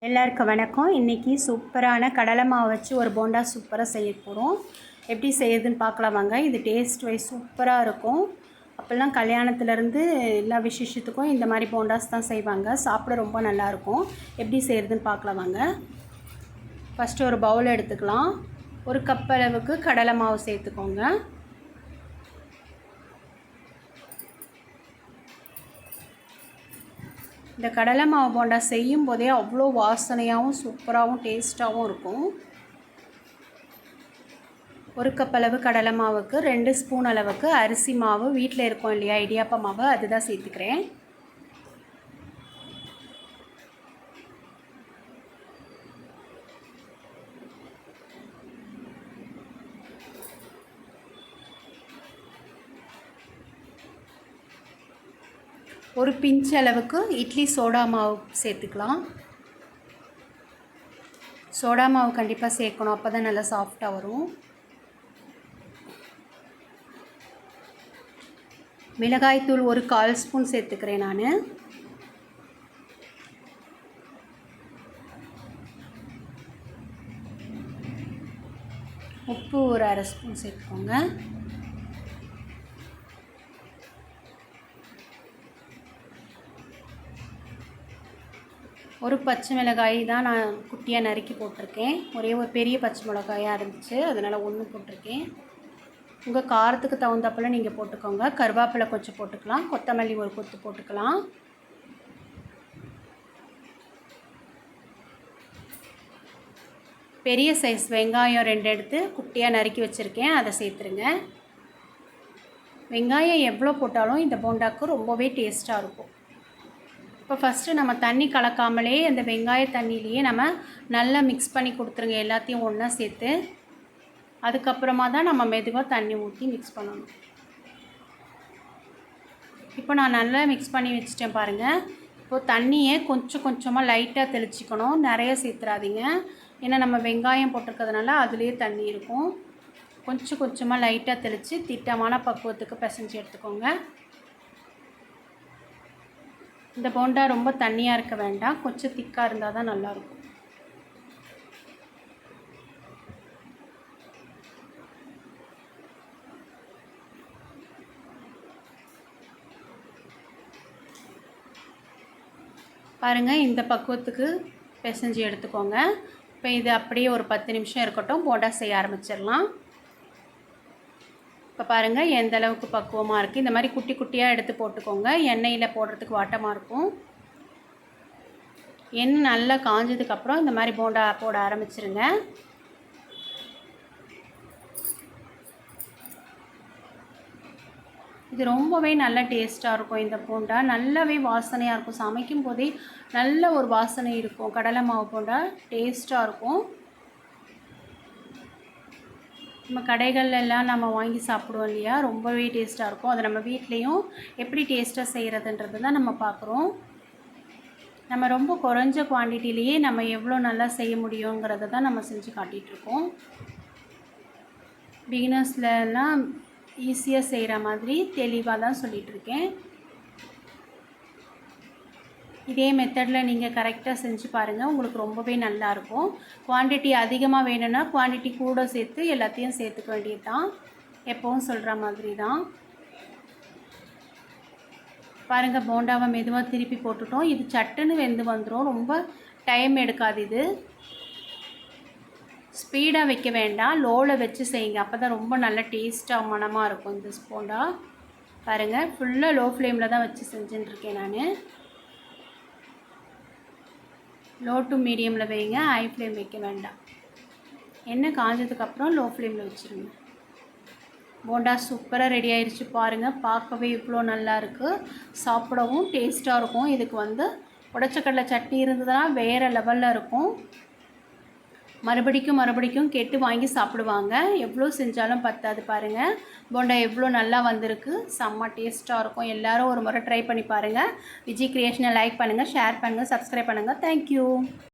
எல்லாருக்கும் வணக்கம். இன்றைக்கி சூப்பரான கடலை மாவு வச்சு ஒரு போண்டா சூப்பராக செய்ய போகிறோம். எப்படி செய்யுதுன்னு பார்க்கலாம் வாங்க. இது டேஸ்ட் வைஸ் சூப்பராக இருக்கும். அப்போல்லாம் கல்யாணத்துலேருந்து எல்லா விசேஷத்துக்கும் இந்த மாதிரி போண்டாஸ் தான் செய்வாங்க. சாப்பிட ரொம்ப நல்லாயிருக்கும். எப்படி செய்கிறதுன்னு பார்க்கலாம் வாங்க. ஃபஸ்ட்டு ஒரு பவுல் எடுத்துக்கலாம். ஒரு கப் அளவுக்கு கடலை மாவு சேர்த்துக்கோங்க. இந்த கடலை மாவு போண்டா செய்யும் போதே அவ்வளோ வாசனையாகவும் சூப்பராகவும் டேஸ்ட்டாகவும் இருக்கும். ஒரு கப் அளவு கடலை மாவுக்கு 2 ஸ்பூன் அளவுக்கு அரிசி மாவு, வீட்டில் இருக்கும் இல்லையா இடியாப்ப மாவு, அதுதான் சேர்த்துக்கிறேன். ஒரு பிஞ்ச் அளவுக்கு இட்லி சோடா மாவு சேர்த்துக்கலாம். சோடா மாவு கண்டிப்பாக சேர்க்கணும், அப்போ தான் நல்லா சாஃப்டாக வரும். மிளகாய்த்தூள் ஒரு 1/4 ஸ்பூன் சேர்த்துக்கிறேன் நான். உப்பு ஒரு 1/2 ஸ்பூன் சேர்த்துக்கோங்க. ஒரு பச்சை மிளகாய் தான் நான் குட்டியாக நறுக்கி போட்டிருக்கேன். ஒரே ஒரு பெரிய பச்சை மிளகாயாக இருந்துச்சு, அதனால் 1 போட்டிருக்கேன். உங்கள் காரத்துக்கு தகுந்தப்பல நீங்கள் போட்டுக்கோங்க. கருவேப்பிலை கொஞ்சம் போட்டுக்கலாம், கொத்தமல்லி ஒரு கொத்து போட்டுக்கலாம். பெரிய சைஸ் வெங்காயம் 2 எடுத்து குட்டியாக நறுக்கி வச்சுருக்கேன், அதை சேர்த்துருங்க. வெங்காயம் எவ்வளோ போட்டாலும் இந்த போண்டாக்கு ரொம்பவே டேஸ்ட்டாக இருக்கும். இப்போ ஃபஸ்ட்டு நம்ம தண்ணி கலக்காமலே அந்த வெங்காய தண்ணியிலையே நம்ம நல்லா மிக்ஸ் பண்ணி கொடுத்துருங்க, எல்லாத்தையும் ஒன்றா சேர்த்து. அதுக்கப்புறமா தான் நம்ம மெதுவாக தண்ணி ஊற்றி மிக்ஸ் பண்ணணும். இப்போ நான் நல்லா மிக்ஸ் பண்ணி வச்சுட்டேன் பாருங்கள். இப்போது தண்ணியை கொஞ்சம் கொஞ்சமாக லைட்டாக தெளிச்சிக்கணும், நிறைய சேர்த்துறாதீங்க. ஏன்னா நம்ம வெங்காயம் போட்டிருக்கிறதுனால அதுலேயே தண்ணி இருக்கும். கொஞ்சம் கொஞ்சமாக லைட்டாக தெளித்து திட்டமான பக்குவத்துக்கு பிசைஞ்சு எடுத்துக்கோங்க. இந்த போண்டா ரொம்ப தண்ணியாக இருக்க வேண்டாம், கொஞ்சம் திக்காக இருந்தால் தான் நல்லாயிருக்கும். பாருங்கள், இந்த பக்குவத்துக்கு பிசைஞ்சு எடுத்துக்கோங்க. இப்போ இது அப்படியே ஒரு 10 நிமிஷம் இருக்கட்டும், போண்டா செய்ய ஆரம்பிச்சிடலாம். இப்போ பாருங்கள் எந்த அளவுக்கு பக்குவமாக இருக்குது. இந்த மாதிரி குட்டி குட்டியாக எடுத்து போட்டுக்கோங்க, எண்ணெயில் போடுறதுக்கு வாட்டமாக இருக்கும். எண்ணெய் நல்லா காஞ்சதுக்கப்புறம் இந்த மாதிரி போண்டா போட ஆரம்பிச்சிருங்க. இது ரொம்பவே நல்ல டேஸ்ட்டாக இருக்கும். இந்த போண்டா நல்லாவே வாசனையாக இருக்கும். சமைக்கும் போதே நல்ல ஒரு வாசனை இருக்கும். கடலை மாவு போண்டா டேஸ்ட்டாக இருக்கும். நம்ம கடைகள்லாம் நம்ம வாங்கி சாப்பிடுவோம் இல்லையா, ரொம்பவே டேஸ்ட்டாக இருக்கும். அதை நம்ம வீட்லேயும் எப்படி டேஸ்ட்டாக செய்கிறதுன்றது தான் நம்ம பார்க்குறோம். நம்ம ரொம்ப குறைஞ்ச குவான்டிட்டிலேயே நம்ம எவ்வளோ நல்லா செய்ய முடியுங்கிறத தான் நம்ம செஞ்சு காட்டிகிட்ருக்கோம். பிகினர்ஸ்லாம் ஈஸியாக செய்கிற மாதிரி தெளிவாக தான் சொல்லிகிட்ருக்கேன். இதே மெத்தடில் நீங்கள் கரெக்டாக செஞ்சு பாருங்கள், உங்களுக்கு ரொம்பவே நல்லாயிருக்கும். குவான்டிட்டி அதிகமாக வேணும்னா குவான்டிட்டி கூட சேர்த்து எல்லாத்தையும் சேர்த்துக்க வேண்டியது தான், எப்போவும் சொல்கிற மாதிரி தான். பாருங்கள், போண்டாவை மெதுவாக திருப்பி போட்டுட்டோம். இது சட்டுன்னு வெந்து வந்துடும், ரொம்ப டைம் எடுக்காது. இது ஸ்பீடாக வைக்க வேண்டாம், லோவில் வச்சு செய்யுங்க, அப்போ தான் ரொம்ப நல்ல டேஸ்ட்டாக மணமாக இருக்கும் இந்த போண்டா. பாருங்கள், ஃபுல்லாக லோ ஃப்ளேமில் தான் வச்சு செஞ்சுட்டுருக்கேன் நான். லோ டு மீடியமில் வைங்க, ஹை ஃப்ளேம் வைக்க வேண்டாம். எண்ணெய் காஞ்சதுக்கப்புறம் லோ ஃப்ளேமில் வச்சுருங்க. போண்டா சூப்பராக ரெடி ஆயிடுச்சு பாருங்கள். பார்க்கவே இவ்வளோ நல்லா இருக்குது, சாப்பிடவும் டேஸ்ட்டாக இருக்கும். இதுக்கு உடைச்சக்கடலை சட்னி இருந்ததுன்னா வேறு லெவலில் இருக்கும். மறுபடிக்கும் கேட்டு வாங்கி சாப்பிடுவாங்க. எவ்வளோ செஞ்சாலும் பத்தாது பாருங்கள். போண்டா எவ்வளோ நல்லா வந்திருக்கு, செம்ம டேஸ்ட்டாக இருக்கும். எல்லோரும் ஒரு முறை ட்ரை பண்ணி பாருங்கள். விஜய் கிரியேஷனை லைக் பண்ணுங்கள், ஷேர் பண்ணுங்கள், சப்ஸ்கிரைப் பண்ணுங்கள். தேங்க்யூ.